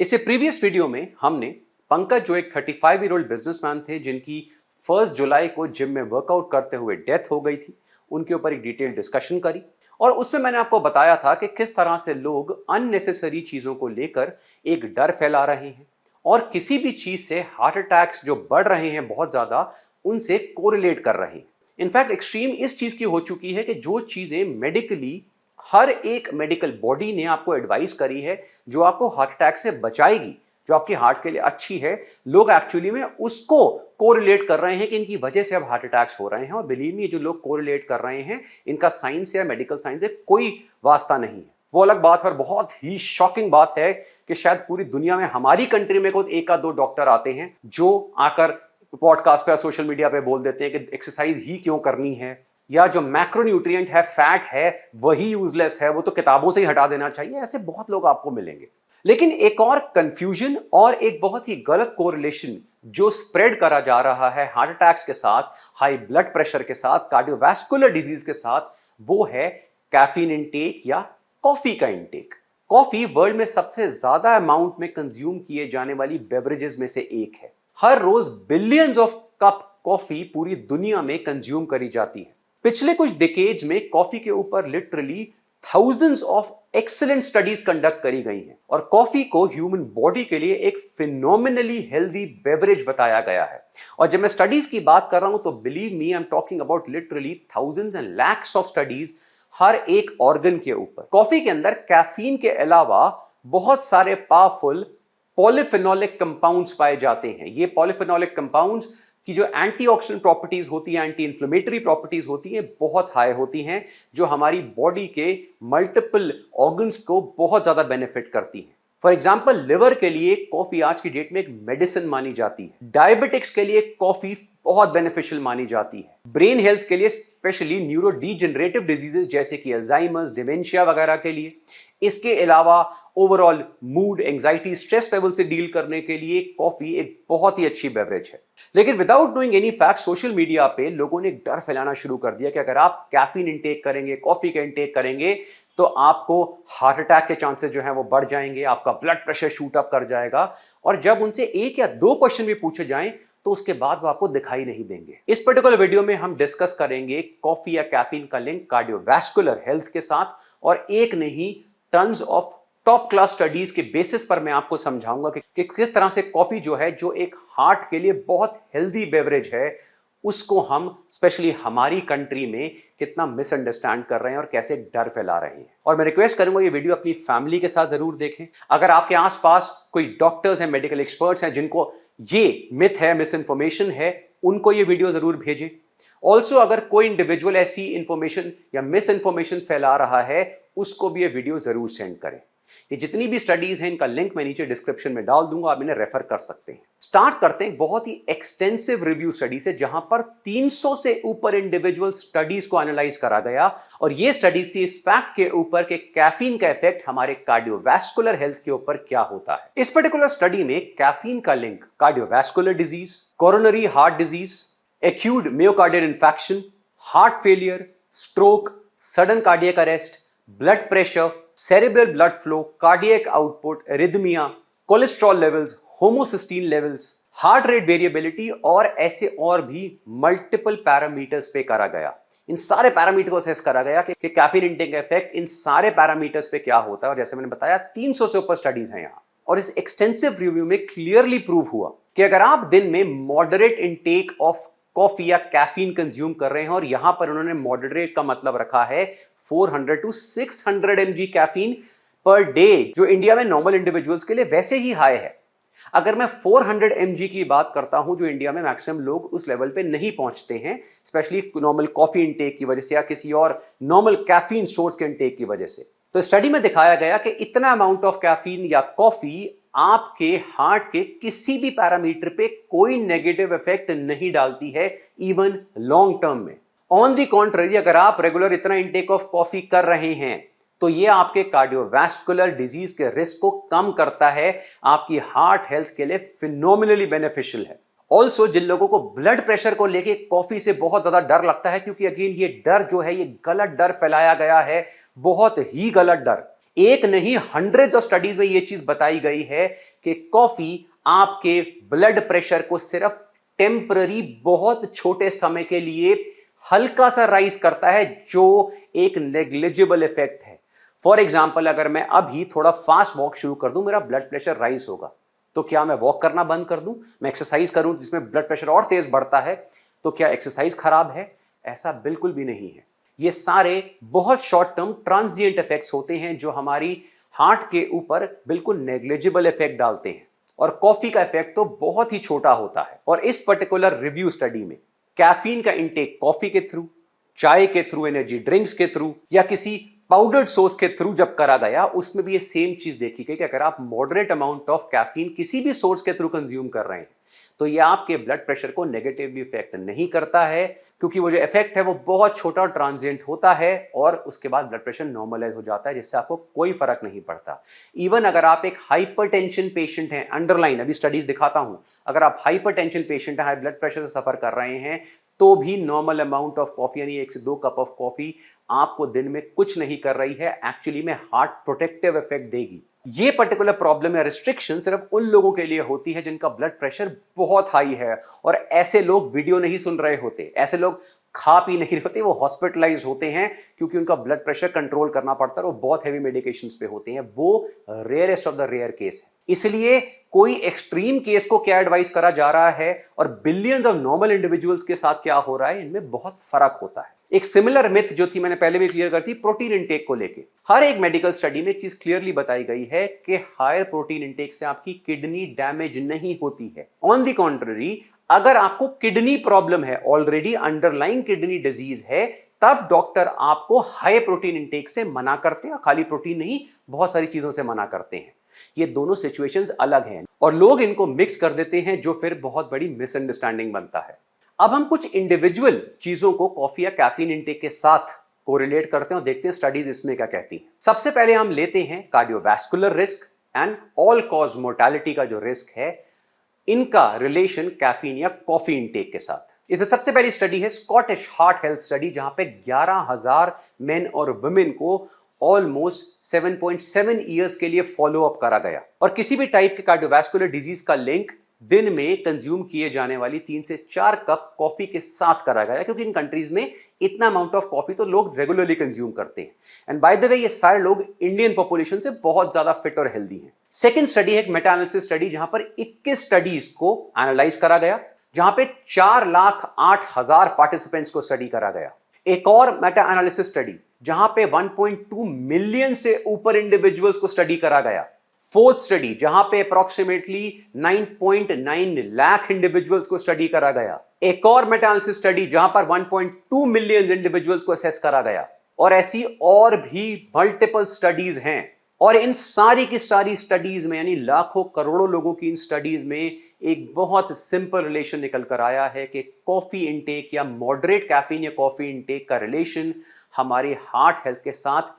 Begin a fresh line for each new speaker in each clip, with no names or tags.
इससे previous video में हमने पंकज, जो एक 35 ईयर ओल्ड बिजनेसमैन थे जिनकी 1 जुलाई को जिम में वर्कआउट करते हुए डेथ हो गई थी, उनके ऊपर एक डिटेल डिस्कशन करी। और उसमें मैंने आपको बताया था कि किस तरह से लोग अननेसेसरी चीजों को लेकर एक डर फैला रहे हैं और किसी भी चीज से हार्ट अटैक्स जो बढ़ रहे हैं बहुत ज्यादा, उनसे कोरिलेट कर रहे हैं। इनफैक्ट एक्सट्रीम इस चीज की हो चुकी है कि जो चीजें मेडिकली हर एक मेडिकल बॉडी ने आपको एडवाइस करी है, जो आपको हार्ट अटैक से बचाएगी, जो आपके हार्ट के लिए अच्छी है, लोग एक्चुअली में उसको कोरिलेट कर रहे हैं कि इनकी वजह से अब हार्ट अटैक्स हो रहे हैं। और बिलीव मी, जो लोग कोरिलेट कर रहे हैं, इनका साइंस या मेडिकल साइंस से कोई वास्ता नहीं है। वो अलग बात है और बहुत ही शॉकिंग बात है कि शायद पूरी दुनिया में हमारी कंट्री में कोई एक या दो डॉक्टर आते हैं जो आकर पॉडकास्ट पे, सोशल मीडिया पे बोल देते हैं कि एक्सरसाइज ही क्यों करनी है, या जो मैक्रोन्यूट्रिएंट है, फैट है, वही यूजलेस है, वो तो किताबों से ही हटा देना चाहिए। ऐसे बहुत लोग आपको मिलेंगे। लेकिन एक और कंफ्यूजन और एक बहुत ही गलत कोरिलेशन जो स्प्रेड करा जा रहा है हार्ट अटैक्स के साथ, हाई ब्लड प्रेशर के साथ, कार्डियोवैस्कुलर डिजीज के साथ, वो है कैफीन इंटेक या कॉफी का इंटेक। कॉफी वर्ल्ड में सबसे ज्यादा अमाउंट में कंज्यूम किए जाने वाली बेवरेजेस में से एक है। हर रोज बिलियंस ऑफ कप कॉफी पूरी दुनिया में कंज्यूम करी जाती है। पिछले कुछ डिकेड्स में कॉफी के ऊपर literally thousands of excellent studies conduct करी गई हैं और कॉफी को ह्यूमन बॉडी के लिए एक फिनोमिनली हेल्दी बेवरेज बताया गया है। और जब मैं स्टडीज की बात कर रहा हूं तो believe me, I am talking about literally thousands and lakhs of studies हर एक ऑर्गन के ऊपर। कॉफी के अंदर कैफीन के अलावा बहुत सारे पावरफुल पॉलीफेनोलिक कंपाउंड्स पाए जाते हैं। ये पॉलीफेनोलिक कंपाउंड्स की जो एंटीऑक्सीडेंट प्रॉपर्टीज होती हैं, एंटी इन्फ्लेमेटरी प्रॉपर्टीज होती हैं, बहुत हाई होती हैं, जो हमारी बॉडी के मल्टीपल ऑर्गन्स को बहुत ज्यादा बेनिफिट करती हैं। फॉर एग्जाम्पल, लिवर के लिए कॉफी आज की डेट में एक मेडिसिन मानी जाती है। डायबिटिक्स के लिए कॉफी बहुत बेनिफिशियल मानी जाती है। ब्रेन हेल्थ के लिए, स्पेशली न्यूरो डीजनरेटिव डिजीजेस जैसे कि अल्जाइमर्स, डिमेंशिया वगैरह के लिए। इसके अलावा overall mood, anxiety, stress level से डील करने के लिए कॉफी एक बहुत ही अच्छी बेवरेज है। लेकिन without knowing any fact, social media पे लोगों ने एक डर फैलाना शुरू कर दिया कि अगर आप कैफीन इंटेक करेंगे, कॉफी का इंटेक करेंगे, तो आपको हार्ट अटैक के चांसेस जो हैं वो बढ़ जाएंगे, आपका ब्लड प्रेशर शूट अप कर जाएगा। और जब उनसे एक या दो क्वेश्चन भी पूछे जाएं तो उसके बाद वो आपको दिखाई नहीं देंगे। इस पर्टिकुलर वीडियो में हम डिस्कस करेंगे कॉफी या कैफीन का लिंक कार्डियोवैस्कुलर हेल्थ के साथ, और एक नहीं, tons of top class studies के बेसिस पर मैं आपको समझाऊंगा कि किस तरह से कॉफी जो है, जो एक हार्ट के लिए बहुत हेल्दी बेवरेज है, उसको हम स्पेशली हमारी कंट्री में कितना मिसअंडरस्टैंड कर रहे हैं और कैसे डर फैला रहे हैं। और मैं रिक्वेस्ट करूंगा ये वीडियो अपनी फैमिली के साथ जरूर देखें। अगर आपके आसपास कोई डॉक्टर्स हैं, मेडिकल एक्सपर्ट्स हैं जिनको ये मिथ है, मिस इंफॉर्मेशन है, उनको ये वीडियो जरूर भेजें। ऑल्सो अगर कोई इंडिविजुअल ऐसी इंफॉर्मेशन या मिस इंफॉर्मेशन फैला रहा है, उसको भी ये वीडियो जरूर सेंड करें। ये जितनी भी स्टडीज हैं, इनका लिंक मैं नीचे डिस्क्रिप्शन में डाल दूंगा, आप इन्हें रेफर कर सकते हैं। स्टार्ट करते हैं बहुत ही एक्सटेंसिव रिव्यू स्टडी से, जहां पर 300 से ऊपर इंडिविजुअल स्टडीज को एनालाइज करा गया। और ये स्टडीज थी इस फैक्ट के ऊपर कि कैफीन का इफेक्ट हमारे कार्डियोवैस्कुलर हेल्थ के ऊपर क्या होता है। इस पर्टिकुलर स्टडी में कैफीन का link cardiovascular disease, coronary heart disease, acute myocardial infection, heart failure, stroke, sudden cardiac arrest, blood pressure, cerebral blood flow, cardiac output, arrhythmia, cholesterol levels, homocysteine levels, heart rate variability और ऐसे और भी multiple parameters पे करा गया। इन सारे parameter को assess करा गया कि कैफीन इंटेक का इफेक्ट इन सारे पैरामीटर्स पे क्या होता है। और जैसे मैंने बताया, 300 से ऊपर स्टडीज हैं यहाँ। और इस एक्सटेंसिव रिव्यू में क्लियरली प्रूव हुआ कि अगर आप दिन में मॉडरेट इंटेक ऑफ कॉफी या कैफीन कंज्यूम कर रहे हैं, और यहां पर उन्होंने मॉडरेट का मतलब रखा है 400 to 600 mg caffeine per day, जो इंडिया में नॉर्मल इंडिविजुअल्स के लिए वैसे ही हाई है। अगर मैं 400 mg की बात करता हूं, जो इंडिया में मैक्सिमम लोग उस लेवल पे नहीं पहुंचते हैं, स्पेशली नॉर्मल कॉफी इंटेक की वजह से या किसी और नॉर्मल कैफीन सोर्स के इंटेक की वजह से, तो स्टडी में दिखाया गया कि इतना अमाउंट ऑफ कैफीन या कॉफी आपके हार्ट के किसी भी पैरामीटर पे कोई नेगेटिव इफेक्ट नहीं डालती है, इवन लॉन्ग टर्म में। ऑन दी कॉन्ट्ररी, अगर आप रेगुलर इतना इंटेक ऑफ कॉफी कर रहे हैं तो ये आपके कार्डियोवैस्कुलर डिजीज के रिस्क को कम करता है, आपकी हार्ट हेल्थ के लिए फिनोमिनली बेनिफिशियल है। ऑल्सो जिन लोगों को ब्लड प्रेशर को लेके कॉफी से बहुत ज्यादा डर लगता है, क्योंकि अगेन ये डर जो है, ये गलत डर फैलाया गया है, बहुत ही गलत डर। एक नहीं, हंड्रेड्स ऑफ स्टडीज में यह चीज बताई गई है कि कॉफी आपके ब्लड प्रेशर को सिर्फ टेम्पररी, बहुत छोटे समय के लिए हल्का सा राइज करता है, जो एक नेग्लिजिबल इफेक्ट है। फॉर एग्जाम्पल, अगर मैं अभी थोड़ा फास्ट वॉक शुरू कर दूं, मेरा ब्लड प्रेशर राइज होगा। तो क्या मैं वॉक करना बंद कर दूं, मैं एक्सरसाइज करूं जिसमें ब्लड प्रेशर और तेज बढ़ता है, तो क्या एक्सरसाइज खराब है? ऐसा बिल्कुल भी नहीं है। ये सारे बहुत शॉर्ट टर्म ट्रांजिएंट इफेक्ट्स होते हैं जो हमारी हार्ट के ऊपर बिल्कुल नेग्लिजिबल इफेक्ट डालते हैं, और कॉफी का इफेक्ट तो बहुत ही छोटा होता है। और इस पर्टिकुलर रिव्यू स्टडी में कैफीन का इंटेक कॉफी के थ्रू, चाय के थ्रू, एनर्जी ड्रिंक्स के थ्रू या किसी पाउडर्ड सोर्स के थ्रू जब करा गया, उसमें भी ये सेम चीज देखी गई कि अगर आप मॉडरेट अमाउंट ऑफ कैफीन किसी भी सोर्स के थ्रू कंज्यूम कर रहे हैं तो ये आपके ब्लड प्रेशर को नेगेटिवली इफेक्ट नहीं करता है, क्योंकि वो जो इफेक्ट है वो बहुत छोटा और ट्रांजिएंट होता है और उसके बाद ब्लड प्रेशर नॉर्मलाइज हो जाता है, जिससे आपको कोई फर्क नहीं पड़ता। इवन अगर आप एक हाइपरटेंशन पेशेंट हैं, अंडरलाइन अभी स्टडीज दिखाता हूं, अगर आप हाइपरटेंशन पेशेंट हैं, हाई ब्लड प्रेशर से सफर कर रहे हैं, तो भी नॉर्मल अमाउंट ऑफ कॉफी यानी 1 से 2 कप ऑफ कॉफी आपको दिन में कुछ नहीं कर रही है, एक्चुअली में हार्ट प्रोटेक्टिव इफेक्ट देगी। ये पर्टिकुलर प्रॉब्लम या रिस्ट्रिक्शन सिर्फ उन लोगों के लिए होती है जिनका ब्लड प्रेशर बहुत हाई है, और ऐसे लोग वीडियो नहीं सुन रहे होते, ऐसे लोग खा पी नहीं रहे होते, वो हॉस्पिटलाइज होते हैं क्योंकि उनका ब्लड प्रेशर कंट्रोल करना पड़ता है, वो बहुत हैवी मेडिकेशंस पे होते हैं। वो rarest of the rare case है। इसलिए कोई एक्सट्रीम केस को क्या एडवाइस करा जा रहा है और बिलियंस ऑफ नॉर्मल इंडिविजुअल्स के साथ क्या हो रहा है, इनमें बहुत फर्क होता है। एक सिमिलर मिथ जो थी, मैंने पहले भी क्लियर कर थी, प्रोटीन इंटेक को लेके। हर एक मेडिकल स्टडी में चीज क्लियरली बताई गई है कि हायर प्रोटीन इंटेक से आपकी किडनी डैमेज नहीं होती है। ऑन द कॉन्ट्ररी, अगर आपको किडनी प्रॉब्लम है, ऑलरेडी अंडरलाइंग किडनी डिजीज है, तब डॉक्टर आपको हाई प्रोटीन इंटेक से मना करते हैं। खाली प्रोटीन नहीं, बहुत सारी चीजों से मना करते हैं। ये दोनों सिचुएशंस अलग हैं और लोग इनको मिक्स कर देते हैं, जो फिर बहुत बड़ी मिसअंडरस्टैंडिंग बनता है। अब हम कुछ इंडिविजुअल चीजों को कॉफी या कैफीन इंटेक के साथ कोरिलेट करते हैं और देखते हैं स्टडीज इसमें क्या कहती हैं। सबसे पहले हम लेते हैं cardiovascular risk and all cause mortality का जो रिस्क है, इनका रिलेशन कैफीन या कॉफी इंटेक के साथ। इसमें सबसे पहली स्टडी है स्कॉटिश हार्ट हेल्थ स्टडी, जहां पे 11,000 मेन और वुमेन को ऑलमोस्ट 7.7 ईयर्स के लिए फॉलो अप करा गया, और किसी भी टाइप के कार्डियोवैस्कुलर डिजीज का लिंक दिन में कंज्यूम किए जाने वाली 3 से 4 कप कॉफी के साथ करा गया, क्योंकि इन कंट्रीज में इतना अमाउंट ऑफ कॉफी तो लोग रेगुलरली कंज्यूम करते हैं। एंड बाय द वे, ये सारे लोग इंडियन पॉपुलेशन से बहुत ज्यादा फिट और हेल्दी हैं। सेकंड स्टडी है एक मेटा एनालिसिस स्टडी, जहां पर 21 स्टडीज को एनालाइज करा गया, जहां पे 4,08,000 पार्टिसिपेंट्स को स्टडी करा गया। एक और मेटा एनालिसिस स्टडी जहां पे 1.2 मिलियन से ऊपर इंडिविजुअल्स को स्टडी करा गया। फोर्थ स्टडी जहां पे अप्रोक्सीमेटली 9.9 लाख इंडिविजुअल्स को स्टडी करा गया। एक और मेटा एनालिसिस स्टडी जहां पर 1.2 मिलियन इंडिविजुअल्स को असेस करा गया, और ऐसी और भी मल्टीपल स्टडीज हैं। और इन सारी की सारी स्टडीज में, यानी लाखों करोड़ों लोगों की इन स्टडीज में एक बहुत सिंपल रिलेशन निकल कर आया है कि कॉफी इंटेक या मॉडरेट कैफीन या कॉफी इंटेक का रिलेशन हमारे हार्ट हेल्थ के साथ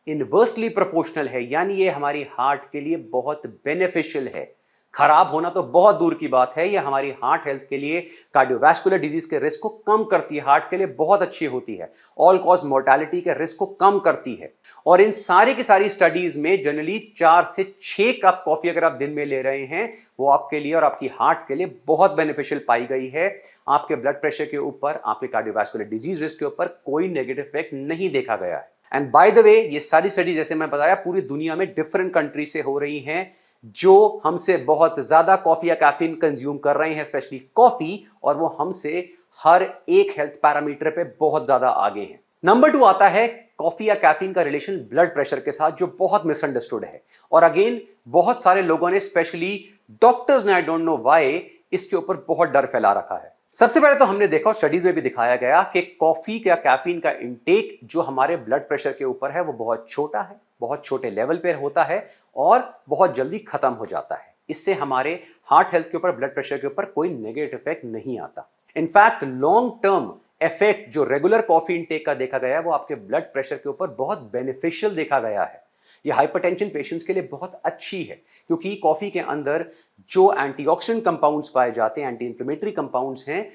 इनवर्सली प्रोपोर्शनल है, यानी ये हमारी हार्ट के लिए बहुत बेनिफिशियल है। खराब होना तो बहुत दूर की बात है, ये हमारी हार्ट हेल्थ के लिए, कार्डियोवैस्कुलर डिजीज के रिस्क को कम करती है, हार्ट के लिए बहुत अच्छी होती है, ऑल कॉज मोर्टेलिटी के रिस्क को कम करती है। और इन सारी की सारी स्टडीज में जनरली 4 से 6 कप कॉफी अगर आप दिन में ले रहे हैं, वो आपके लिए और आपकी हार्ट के लिए बहुत बेनिफिशियल पाई गई है। आपके ब्लड प्रेशर के ऊपर, आपके कार्डियोवैस्कुलर डिजीज रिस्क के ऊपर कोई नेगेटिव इफेक्ट नहीं देखा गया है। एंड बाय द वे, ये सारी स्टडी जैसे मैं बताया पूरी दुनिया में डिफरेंट कंट्री से हो रही हैं, जो हमसे बहुत ज्यादा कॉफी या कैफीन कंज्यूम कर रहे हैं, स्पेशली कॉफी, और वो हमसे हर एक हेल्थ पैरामीटर पे बहुत ज्यादा आगे हैं। नंबर 2 आता है कॉफी या कैफीन का रिलेशन ब्लड प्रेशर के साथ, जो बहुत मिसअंडरस्टूड है, और अगेन बहुत सारे लोगों ने, स्पेशली डॉक्टर्स ने, आई डोंट नो व्हाई, इसके ऊपर बहुत डर फैला रखा है। सबसे पहले तो हमने देखा, स्टडीज में भी दिखाया गया कि कॉफी या कैफीन का इंटेक जो हमारे ब्लड प्रेशर के ऊपर है वो बहुत छोटा है, बहुत छोटे लेवल पर होता है और बहुत जल्दी खत्म हो जाता है। इससे हमारे हार्ट हेल्थ के ऊपर, ब्लड प्रेशर के ऊपर कोई नेगेटिव इफेक्ट नहीं आता। इनफैक्ट लॉन्ग टर्म इफेक्ट जो रेगुलर कॉफी इंटेक का देखा गया है, वो आपके ब्लड प्रेशर के ऊपर बहुत बेनिफिशियल देखा गया है। ये हाइपरटेंशन पेशेंट्स के लिए बहुत अच्छी है, क्योंकि कॉफी के अंदर जो एंटीऑक्सीडेंट कंपाउंड्स पाए जाते हैं, एंटी इंफ्लेमेटरी कंपाउंड्स हैं,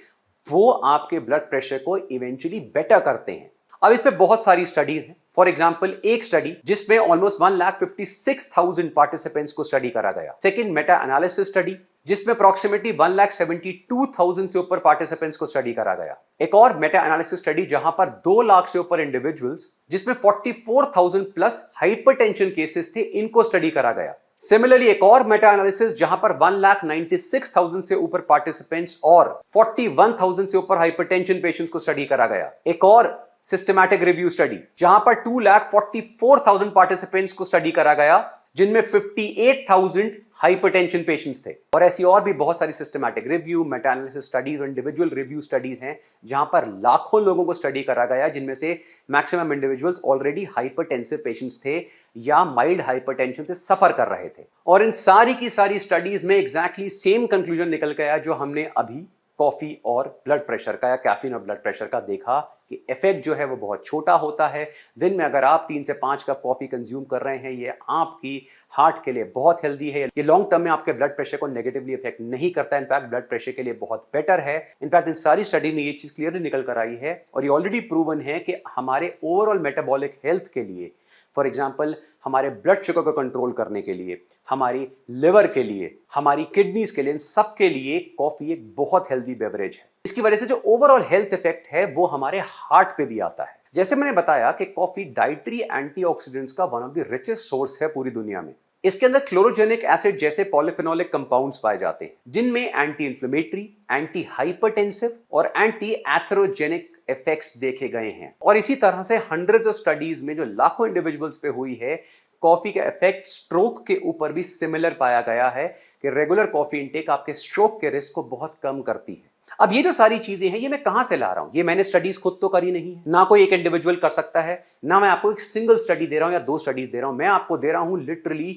वो आपके ब्लड प्रेशर को इवेंचुअली बेटर करते हैं। अब इस पे बहुत सारी स्टडीज हैं, फॉर एग्जाम्पल एक स्टडी जिसमें ऑलमोस्ट 1,56,000 पार्टिसिपेंट्स को स्टडी करा गया। सेकेंड मेटा एनालिसिस स्टडी जिसमें अप्रॉक्सिमेटली 1,72,000 से ऊपर पार्टिसिपेंट्स को स्टडी करा गया। एक और मेटा एनालिसिस स्टडी जहां पर 2 लाख से ऊपर इंडिविजुअल्स जिसमें 44,000 प्लस हाइपरटेंशन केसेस थे, इनको स्टडी करा गया। सिमिलरली एक और मेटा एनालिसिस जहां पर 1,96,000 से ऊपर पार्टिसिपेंट्स और 41,000 से ऊपर हाइपरटेंशन पेशेंट्स को स्टडी करा गया। एक और सिस्टमैटिक रिव्यू स्टडी जहां पर 2,44,000 पार्टिसिपेंट्स को स्टडी करा गया, जिनमें 58,000 हाइपरटेंशन पेशेंट्स थे। और ऐसी और भी बहुत सारी systematic review, Meta analysis studies और इंडिविजुअल रिव्यू स्टडीज हैं जहां पर लाखों लोगों को स्टडी करा गया, जिनमें से maximum individuals already hypertensive patients थे या माइल्ड हाइपरटेंशन से सफर कर रहे थे। और इन सारी की सारी स्टडीज में एग्जैक्टली सेम कंक्लूजन निकल के आया जो हमने अभी कॉफी और ब्लड प्रेशर का या कैफीन और ब्लड प्रेशर का देखा कि इफेक्ट जो है वो बहुत छोटा होता है। दिन में अगर आप 3 से 5 कप कॉफी कंज्यूम कर रहे हैं, ये आपकी हार्ट के लिए बहुत हेल्दी है। ये लॉन्ग टर्म में आपके ब्लड प्रेशर को नेगेटिवली इफेक्ट नहीं करता, इनफैक्ट ब्लड प्रेशर के लिए बहुत बेटर है। इनफैक्ट इन सारी स्टडी में ये चीज क्लियरली निकल कर आई है और ये ऑलरेडी प्रूवन है कि हमारे ओवरऑल मेटाबॉलिक हेल्थ के लिए, फॉर एग्जाम्पल हमारे ब्लड शुगर को कंट्रोल करने के लिए, हमारी लिवर के लिए, हमारी किडनीज के लिए, इन सब के लिए कॉफी एक बहुत हेल्दी बेवरेज है। इसकी वजह से जो ओवरऑल हेल्थ इफेक्ट है वो हमारे हार्ट पे भी आता है। जैसे मैंने बताया कि कॉफी डाइटरी एंटीऑक्सीडेंट्स का one of the richest source है पूरी दुनिया में। इसके अंदर क्लोरोजेनिक एसिड जैसे पॉलीफेनोलिक कंपाउंड्स पाए जाते हैं, जिनमें एंटी इंफ्लेमेटरी, एंटी हाइपरटेंसिव और एंटी एथेरोजेनिक इफेक्ट्स देखे गए हैं। और इसी तरह से हंड्रेड्स ऑफ स्टडीज में जो लाखों इंडिविजुअल्स पे हुई है, कॉफी का इफेक्ट स्ट्रोक के ऊपर भी सिमिलर पाया गया है कि रेगुलर कॉफी इंटेक आपके स्ट्रोक के रिस्क को बहुत कम करती है। अब ये जो सारी चीजें हैं, ये मैं कहां से ला रहा हूं? ये मैंने स्टडीज खुद तो करी नहीं है, ना कोई एक इंडिविजुअल कर सकता है, ना मैं आपको एक सिंगल स्टडी दे रहा हूं या 2 स्टडीज दे रहा हूं। मैं आपको दे रहा हूं लिटरली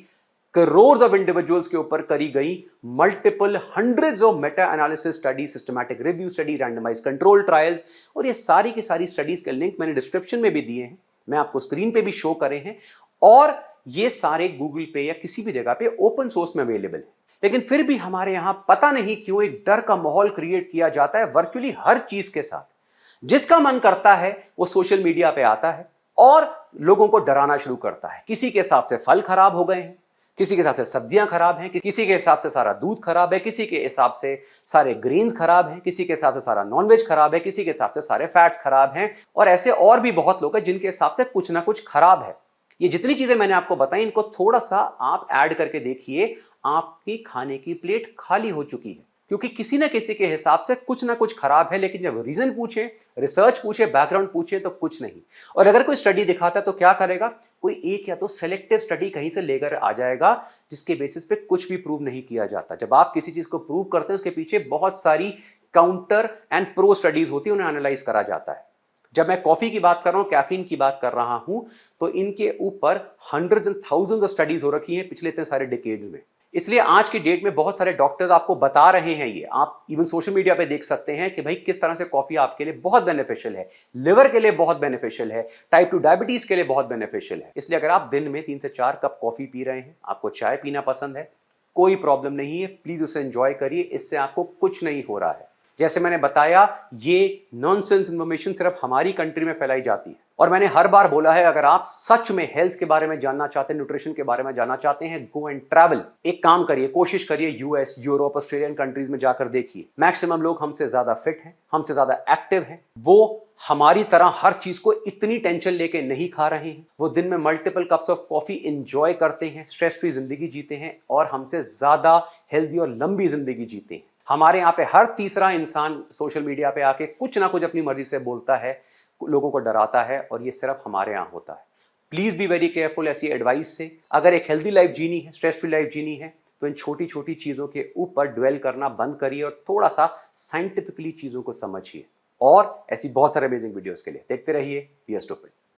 करोड़ ऑफ इंडिविजुअल्स के ऊपर करी गई multiple hundreds of Meta analysis study, systematic review study, randomise control trials. और ये सारी की सारी स्टडीज के लिंक मैंने डिस्क्रिप्शन में भी दिए हैं, मैं आपको स्क्रीन पे भी शो करे हैं, और ये सारे गूगल पे या किसी भी जगह पे ओपन सोर्स में अवेलेबल है। लेकिन फिर भी हमारे यहां पता नहीं क्यों एक डर का माहौल क्रिएट किया जाता है वर्चुअली हर चीज के साथ। जिसका मन करता है वो सोशल मीडिया पे आता है और लोगों को डराना शुरू करता है। किसी के हिसाब से फल खराब हो गए हैं, किसी के हिसाब से सब्जियां खराब हैं, किसी के हिसाब से सारा दूध खराब है, किसी के हिसाब से सारे ग्रेन्स खराब हैं, किसी के हिसाब से सारा नॉनवेज खराब है, किसी के हिसाब से सारे फैट्स खराब हैं, और ऐसे और भी बहुत लोग हैं जिनके हिसाब से कुछ ना कुछ खराब है। ये जितनी चीजें मैंने आपको बताई, इनको थोड़ा सा आप ऐड करके देखिए, आपकी खाने की प्लेट खाली हो चुकी है। क्योंकि किसी ना किसी के हिसाब से कुछ ना कुछ खराब है, लेकिन जब रीजन पूछे, रिसर्च पूछे, बैकग्राउंड पूछे तो कुछ नहीं। और अगर कोई स्टडी दिखाता है तो क्या करेगा? कोई एक या तो सेलेक्टिव स्टडी कहीं से लेकर आ जाएगा जिसके बेसिस पे कुछ भी प्रूव नहीं किया जाता। जब आप किसी चीज को प्रूव करते हैं, उसके पीछे बहुत सारी काउंटर एंड प्रो स्टडीज होती है, उन्हें एनालाइज करा जाता है। जब मैं कॉफी की बात कर रहा हूं, कैफीन की बात कर रहा हूं, तो इनके ऊपर hundreds and thousands of studies हो रखी हैं पिछले इतने सारे डिकेड्स में। इसलिए आज की डेट में बहुत सारे डॉक्टर्स आपको बता रहे हैं, ये आप इवन सोशल मीडिया पे देख सकते हैं कि भाई किस तरह से कॉफी आपके लिए बहुत बेनिफिशियल है, लिवर के लिए बहुत बेनिफिशियल है, टाइप 2 डायबिटीज के लिए बहुत बेनिफिशियल है। इसलिए अगर आप दिन में 3 से 4 कप कॉफी पी रहे हैं, आपको चाय पीना पसंद है, कोई प्रॉब्लम नहीं है, प्लीज उसे एंजॉय करिए, इससे आपको कुछ नहीं हो रहा है। जैसे मैंने बताया, ये नॉनसेंस इंफॉर्मेशन सिर्फ हमारी कंट्री में फैलाई जाती है। और मैंने हर बार बोला है, अगर आप सच में हेल्थ के बारे में जानना चाहते हैं, न्यूट्रिशन के बारे में जानना चाहते हैं, गो एंड ट्रैवल। एक काम करिए, कोशिश करिए यूएस, यूरोप, ऑस्ट्रेलियन कंट्रीज में जाकर देखिए। मैक्सिमम लोग हमसे ज्यादा फिट हैं, हमसे ज्यादा एक्टिव हैं। वो हमारी तरह हर चीज को इतनी टेंशन लेके नहीं खा रहे हैं। वो दिन में multiple cups of coffee enjoy करते हैं, स्ट्रेस फ्री जिंदगी जीते हैं और हमसे ज्यादा हेल्दी और लंबी जिंदगी जीते हैं। हमारे यहाँ पे हर तीसरा इंसान सोशल मीडिया पे आके कुछ ना कुछ अपनी मर्जी से बोलता है, लोगों को डराता है, और ये सिर्फ हमारे यहाँ होता है। प्लीज बी वेरी केयरफुल ऐसी एडवाइस से। अगर एक हेल्दी लाइफ जीनी है, स्ट्रेस फ्री लाइफ जीनी है, तो इन छोटी छोटी चीजों के ऊपर ड्वेल करना बंद करिए और थोड़ा सा साइंटिफिकली चीजों को समझिए। और ऐसी बहुत सारे अमेजिंग वीडियोस के लिए देखते रहिए बी स्टूपिड।